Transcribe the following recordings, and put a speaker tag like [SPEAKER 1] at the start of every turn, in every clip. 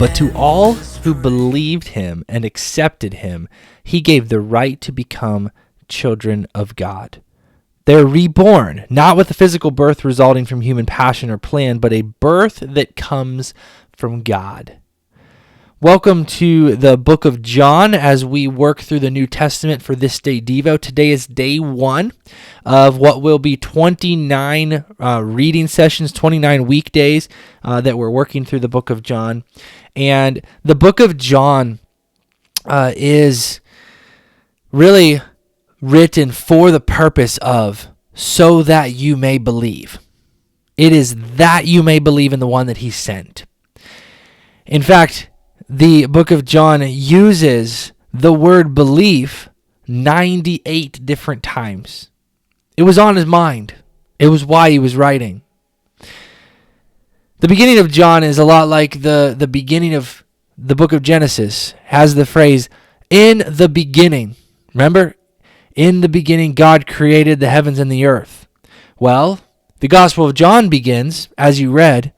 [SPEAKER 1] But to all who believed him and accepted him, he gave the right to become children of God. They're reborn, not with a physical birth resulting from human passion or plan, but a birth that comes from God. Welcome to the book of John as we work through the New Testament for this day Devo. Today is day 1 of what will be 29 reading sessions, 29 weekdays that we're working through the book of John. And the book of John is really written for the purpose of so that you may believe. It is that you may believe in the one that he sent. In fact, the book of John uses the word belief 98 different times. It was on his mind. It was why he was writing. The beginning of John is a lot like the beginning of the book of Genesis. Has the phrase, in the beginning. Remember? In the beginning, God created the heavens and the earth. Well, the Gospel of John begins, as you read,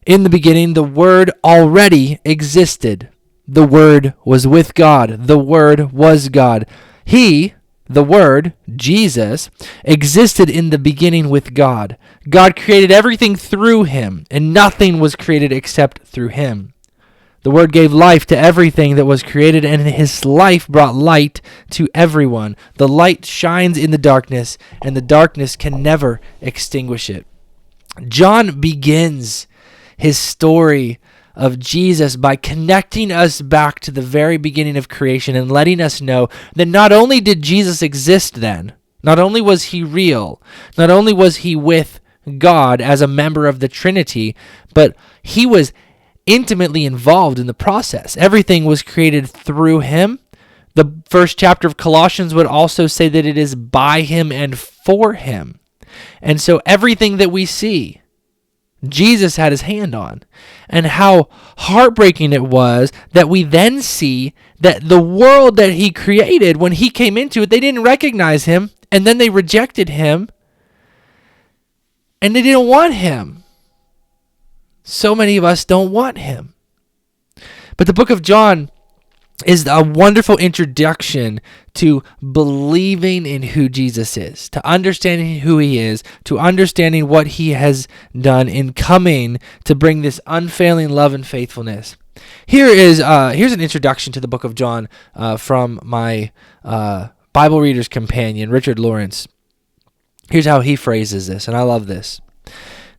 [SPEAKER 1] in the beginning, the Word already existed. The Word was with God. The Word was God. He, the Word, Jesus, existed in the beginning with God. God created everything through him, and nothing was created except through him. The Word gave life to everything that was created, and his life brought light to everyone. The light shines in the darkness, and the darkness can never extinguish it. John begins his story of Jesus by connecting us back to the very beginning of creation and letting us know that not only did Jesus exist then, not only was he real, not only was he with God as a member of the Trinity, but he was intimately involved in the process. Everything was created through him. The first chapter of Colossians would also say that it is by him and for him. And so everything that we see, Jesus had his hand on. And how heartbreaking it was that we then see that the world that he created, when he came into it, they didn't recognize him, and then they rejected him, and they didn't want him. So many of us don't want him. But the book of John is a wonderful introduction to believing in who Jesus is, to understanding who he is, to understanding what he has done in coming to bring this unfailing love and faithfulness. Here's an introduction to the book of John from my Bible Reader's Companion, Richard Lawrence. Here's how he phrases this, and I love this.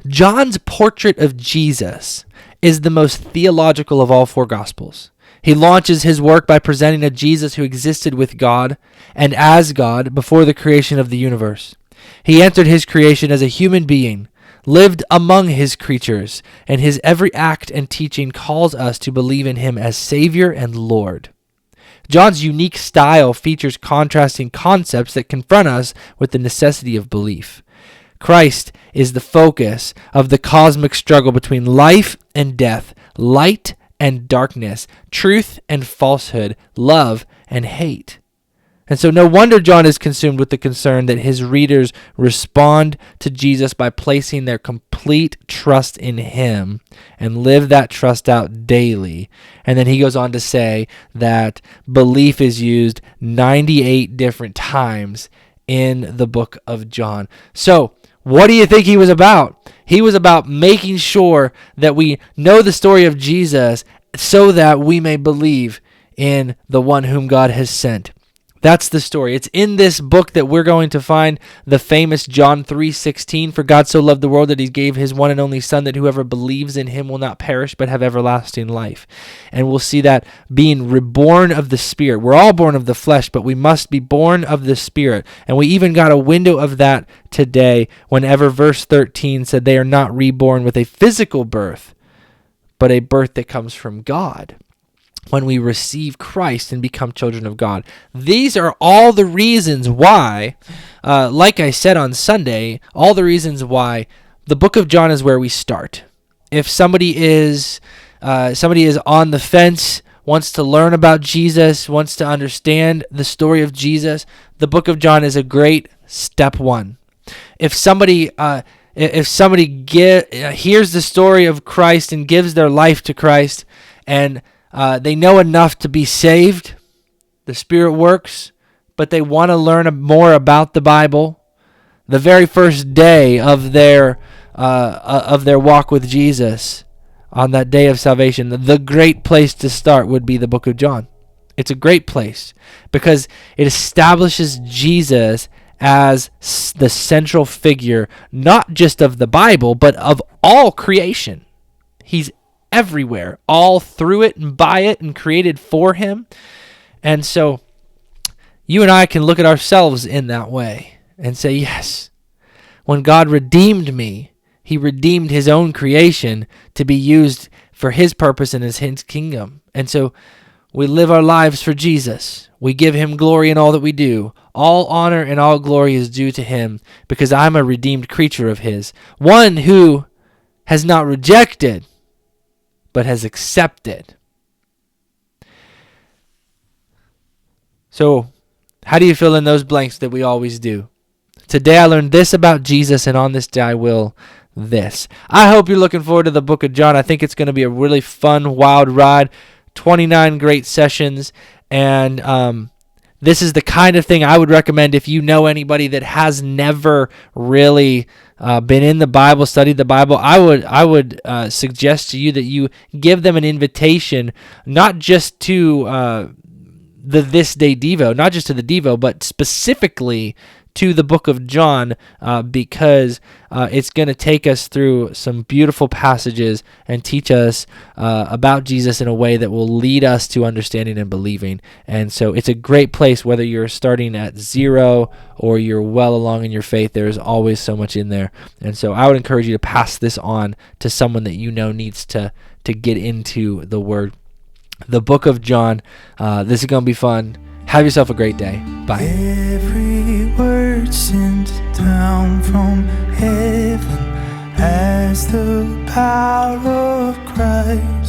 [SPEAKER 1] John's portrait of Jesus is the most theological of all 4 Gospels. He launches his work by presenting a Jesus who existed with God and as God before the creation of the universe. He entered his creation as a human being, lived among his creatures, and his every act and teaching calls us to believe in him as Savior and Lord. John's unique style features contrasting concepts that confront us with the necessity of belief. Christ is the focus of the cosmic struggle between life and death, light and darkness, truth and falsehood, love and hate. And so no wonder John is consumed with the concern that his readers respond to Jesus by placing their complete trust in him and live that trust out daily. And then he goes on to say that belief is used 98 different times in the book of John. So, what do you think he was about? He was about making sure that we know the story of Jesus so that we may believe in the one whom God has sent. That's the story. It's in this book that we're going to find the famous John 3:16, for God so loved the world that he gave his one and only Son, that whoever believes in him will not perish but have everlasting life. And we'll see that being reborn of the Spirit. We're all born of the flesh, but we must be born of the Spirit. And we even got a window of that today whenever verse 13 said they are not reborn with a physical birth, but a birth that comes from God. When we receive Christ and become children of God. These are all the reasons why, like I said on Sunday, all the reasons why the book of John is where we start. If somebody is on the fence, wants to learn about Jesus, wants to understand the story of Jesus, the book of John is a great step 1. If somebody hears the story of Christ and gives their life to Christ, and they know enough to be saved. The Spirit works, but they want to learn more about the Bible. The very first day of their walk with Jesus, on that day of salvation, the great place to start would be the book of John. It's a great place because it establishes Jesus as the central figure, not just of the Bible, but of all creation. He's everywhere, all through it and by it and created for him. And so you and I can look at ourselves in that way and say, yes, when God redeemed me, he redeemed his own creation to be used for his purpose and his kingdom. And so we live our lives for Jesus. We give him glory in all that we do. All honor and all glory is due to him because I'm a redeemed creature of his, one who has not rejected, but has accepted. So, how do you fill in those blanks that we always do? Today I learned this about Jesus, and on this day I will this. I hope you're looking forward to the book of John. I think it's going to be a really fun, wild ride. 29 great sessions, and this is the kind of thing I would recommend if you know anybody that has never really been in the Bible, studied the Bible. I would suggest to you that you give them an invitation, not just to the This Day Devo, not just to the Devo, but specifically to the book of John, because it's going to take us through some beautiful passages and teach us about Jesus in a way that will lead us to understanding and believing. And so it's a great place, whether you're starting at 0 or you're well along in your faith. There is always so much in there. And so I would encourage you to pass this on to someone that you know needs to get into the Word. The book of John. This is going to be fun. Have yourself a great day. Bye.
[SPEAKER 2] Every word sent down from heaven has the power of Christ.